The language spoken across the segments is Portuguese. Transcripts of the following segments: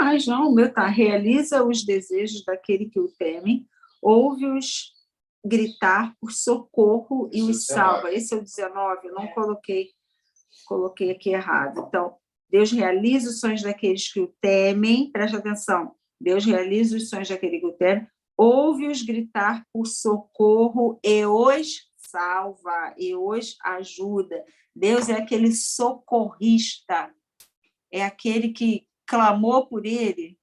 mais, não. O meu tá, realiza os desejos daquele que o temem, ouve-os gritar por socorro e os salva. Esse é o 19, eu não coloquei aqui errado. Então, Deus realiza os sonhos daqueles que o temem, presta atenção, Deus realiza os sonhos daquele que o temem, ouve-os gritar por socorro e os salva, e os ajuda. Deus é aquele socorrista, é aquele que clamou por ele,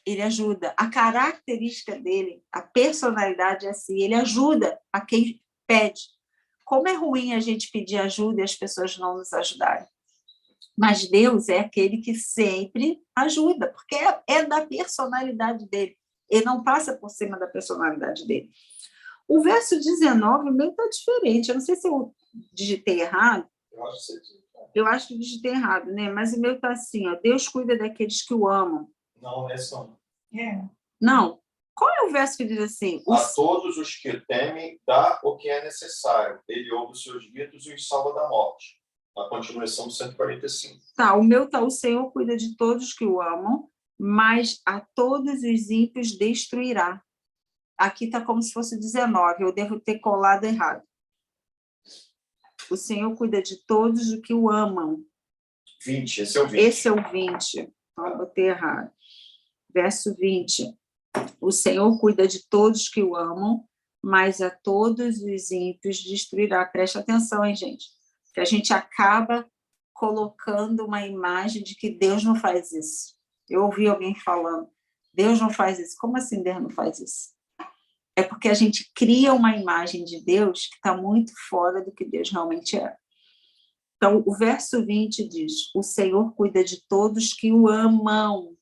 ele ajuda. A característica dele, a personalidade é assim, ele ajuda a quem pede. Como é ruim a gente pedir ajuda e as pessoas não nos ajudarem. Mas Deus é aquele que sempre ajuda, porque é da personalidade dele. Ele não passa por cima da personalidade dele. O verso 19, o meu está diferente. Eu não sei se eu digitei errado. Eu acho que digitei errado, né? Mas o meu está assim, ó, Deus cuida daqueles que o amam. Não, é só. Não. Qual é o verso que diz assim? A todos os que temem, dá o que é necessário. Ele ouve os seus gritos e os salva da morte. A continuação do 145. Tá, o meu tá, o Senhor cuida de todos que o amam, mas a todos os ímpios destruirá. Aqui tá como se fosse 19, eu devo ter colado errado. O Senhor cuida de todos os que o amam. 20, esse é o 20. Esse é o 20. Então, eu botei errado. Verso 20. O Senhor cuida de todos que o amam, mas a todos os ímpios destruirá. Preste atenção, hein, gente? Que a gente acaba colocando uma imagem de que Deus não faz isso. Eu ouvi alguém falando, Deus não faz isso. Como assim Deus não faz isso? É porque a gente cria uma imagem de Deus que está muito fora do que Deus realmente é. Então, o verso 20 diz, o Senhor cuida de todos que o amam,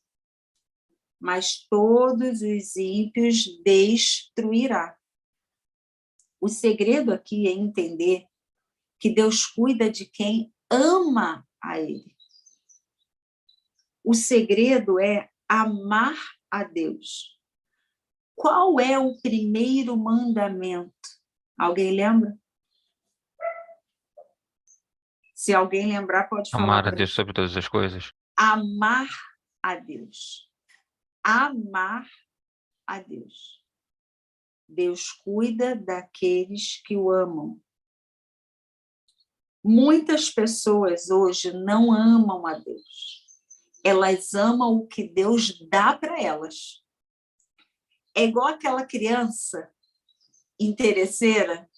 mas todos os ímpios destruirá. O segredo aqui é entender que Deus cuida de quem ama a Ele. O segredo é amar a Deus. Qual é o primeiro mandamento? Alguém lembra? Se alguém lembrar, pode falar. Amar a Deus sobre todas as coisas. Amar a Deus. Amar a Deus. Deus cuida daqueles que o amam. Muitas pessoas hoje não amam a Deus. Elas amam o que Deus dá para elas. É igual aquela criança interesseira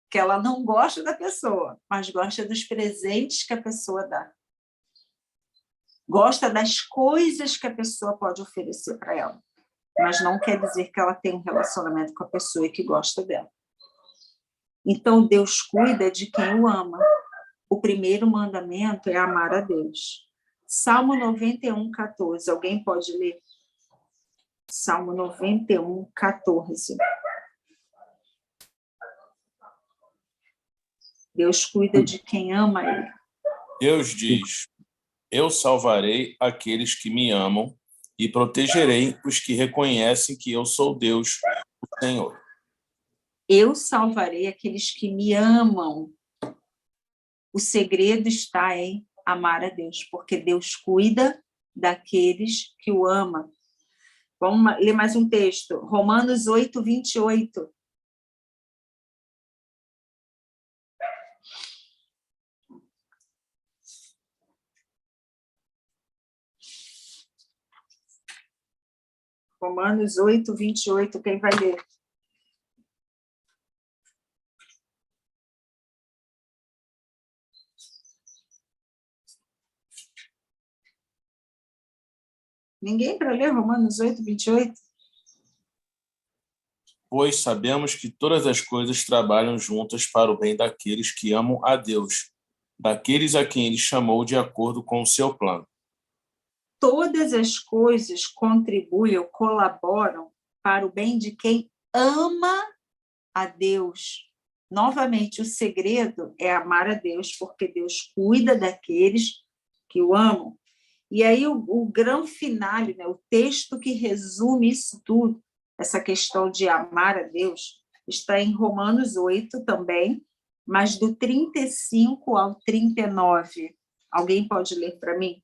que ela não gosta da pessoa, mas gosta dos presentes que a pessoa dá. Gosta das coisas que a pessoa pode oferecer para ela, mas não quer dizer que ela tem um relacionamento com a pessoa e que gosta dela. Então, Deus cuida de quem o ama. O primeiro mandamento é amar a Deus. Salmo 91, 14. Alguém pode ler? Salmo 91, 14. Deus cuida de quem ama Ele. Deus diz, eu salvarei aqueles que me amam e protegerei os que reconhecem que eu sou Deus, o Senhor. Eu salvarei aqueles que me amam. O segredo está em amar a Deus, porque Deus cuida daqueles que o amam. Vamos ler mais um texto. Romanos 8, 28. Romanos 8, 28. Quem vai ler? Ninguém para ler Romanos 8, 28? Pois sabemos que todas as coisas trabalham juntas para o bem daqueles que amam a Deus, daqueles a quem Ele chamou de acordo com o seu plano. Todas as coisas contribuem ou colaboram para o bem de quem ama a Deus. Novamente, o segredo é amar a Deus, porque Deus cuida daqueles que o amam. E aí o grande finale, né, o texto que resume isso tudo, essa questão de amar a Deus, está em Romanos 8 também, mas do 35 ao 39. Alguém pode ler para mim?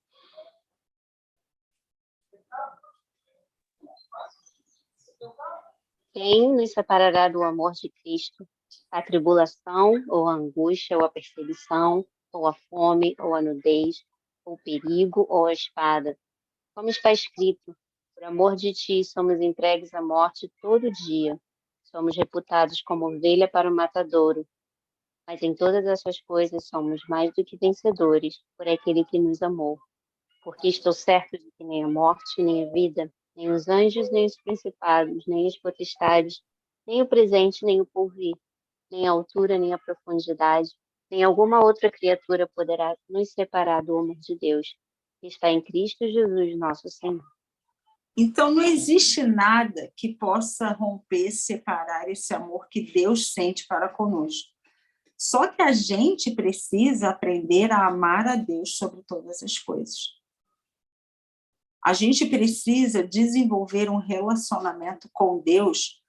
Quem nos separará do amor de Cristo? A tribulação, ou a angústia, ou a perseguição, ou a fome, ou a nudez, ou o perigo, ou a espada? Como está escrito, por amor de ti somos entregues à morte todo dia. Somos reputados como ovelha para o matadouro. Mas em todas essas coisas somos mais do que vencedores por aquele que nos amou. Porque estou certo de que nem a morte, nem a vida, nem os anjos, nem os principados, nem as potestades, nem o presente, nem o porvir, nem a altura, nem a profundidade, nem alguma outra criatura poderá nos separar do amor de Deus, que está em Cristo Jesus, nosso Senhor. Então, não existe nada que possa romper, separar esse amor que Deus sente para conosco. Só que a gente precisa aprender a amar a Deus sobre todas as coisas. A gente precisa desenvolver um relacionamento com Deus,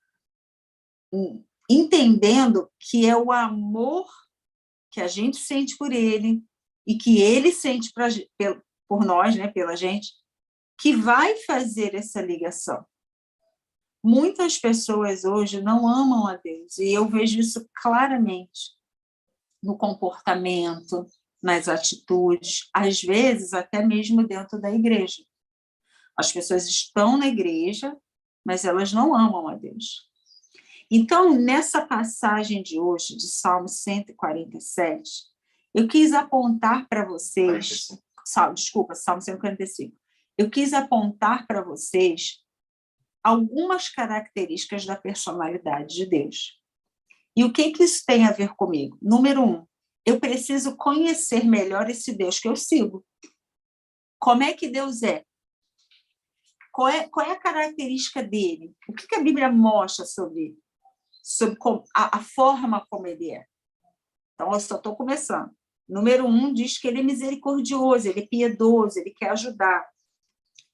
entendendo que é o amor que a gente sente por Ele e que Ele sente por nós, né, pela gente, que vai fazer essa ligação. Muitas pessoas hoje não amam a Deus, e eu vejo isso claramente no comportamento, nas atitudes, às vezes até mesmo dentro da igreja. As pessoas estão na igreja, mas elas não amam a Deus. Então, nessa passagem de hoje, de Salmo 147, eu quis apontar para vocês... Salmo 145. Eu quis apontar para vocês algumas características da personalidade de Deus. E o que isso tem a ver comigo? Número 1, eu preciso conhecer melhor esse Deus que eu sigo. Como é que Deus é? Qual é a característica dele? O que a Bíblia mostra sobre a forma como ele é? Então, eu só estou começando. Número 1 diz que ele é misericordioso, ele é piedoso, ele quer ajudar.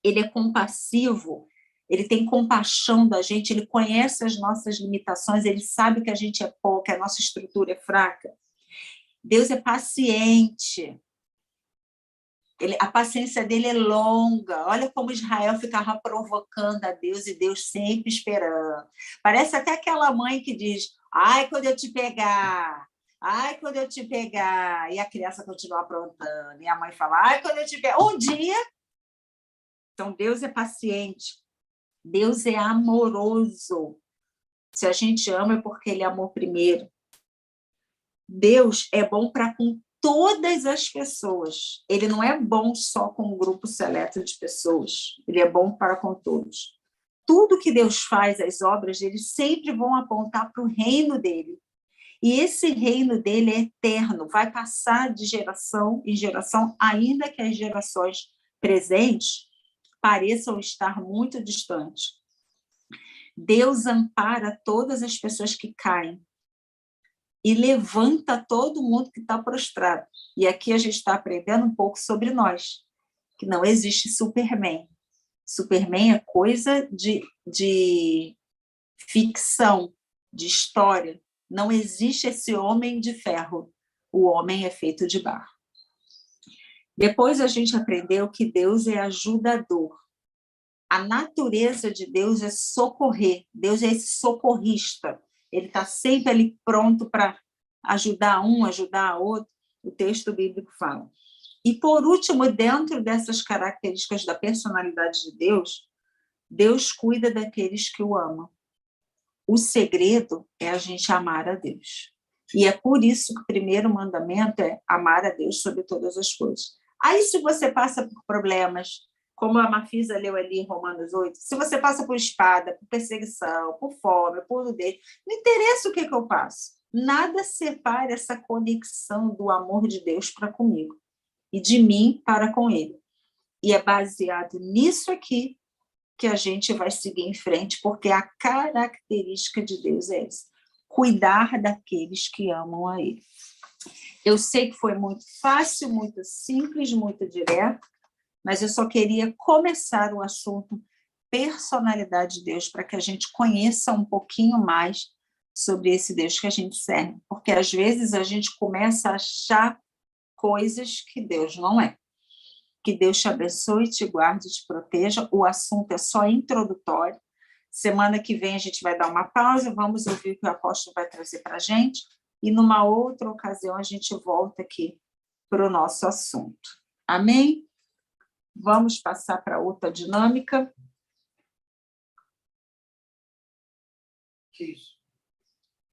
Ele é compassivo, ele tem compaixão da gente, ele conhece as nossas limitações, ele sabe que a gente é pouco, que a nossa estrutura é fraca. Deus é paciente. A paciência dele é longa. Olha como Israel ficava provocando a Deus e Deus sempre esperando. Parece até aquela mãe que diz, ai, quando eu te pegar, ai, quando eu te pegar. E a criança continua aprontando. E a mãe fala, ai, quando eu te pegar. Um dia... Então, Deus é paciente. Deus é amoroso. Se a gente ama é porque ele amou primeiro. Deus é bom para com todas as pessoas. Ele não é bom só com um grupo seleto de pessoas. Ele é bom para com todos. Tudo que Deus faz, as obras dele, sempre vão apontar para o reino dele. E esse reino dele é eterno, vai passar de geração em geração, ainda que as gerações presentes pareçam estar muito distantes. Deus ampara todas as pessoas que caem e levanta todo mundo que está prostrado. E aqui a gente está aprendendo um pouco sobre nós, que não existe Superman. Superman é coisa de ficção, de história. Não existe esse homem de ferro. O homem é feito de barro. Depois a gente aprendeu que Deus é ajudador. A natureza de Deus é socorrer. Deus é esse socorrista. Ele está sempre ali pronto para ajudar um, ajudar a outro. O texto bíblico fala. E, por último, dentro dessas características da personalidade de Deus, Deus cuida daqueles que o amam. O segredo é a gente amar a Deus. E é por isso que o primeiro mandamento é amar a Deus sobre todas as coisas. Aí, se você passa por problemas, como a Mafisa leu ali em Romanos 8, se você passa por espada, por perseguição, por fome, por nudez, não interessa o que eu passo. Nada separa essa conexão do amor de Deus para comigo e de mim para com ele. E é baseado nisso aqui que a gente vai seguir em frente, porque a característica de Deus é essa, cuidar daqueles que amam a ele. Eu sei que foi muito fácil, muito simples, muito direto, mas eu só queria começar o assunto personalidade de Deus, para que a gente conheça um pouquinho mais sobre esse Deus que a gente serve, porque às vezes a gente começa a achar coisas que Deus não é. Que Deus te abençoe, te guarde, te proteja. O assunto é só introdutório. Semana que vem a gente vai dar uma pausa, vamos ouvir o que o apóstolo vai trazer para a gente, e numa outra ocasião a gente volta aqui para o nosso assunto. Amém? Vamos passar para outra dinâmica. Que isso?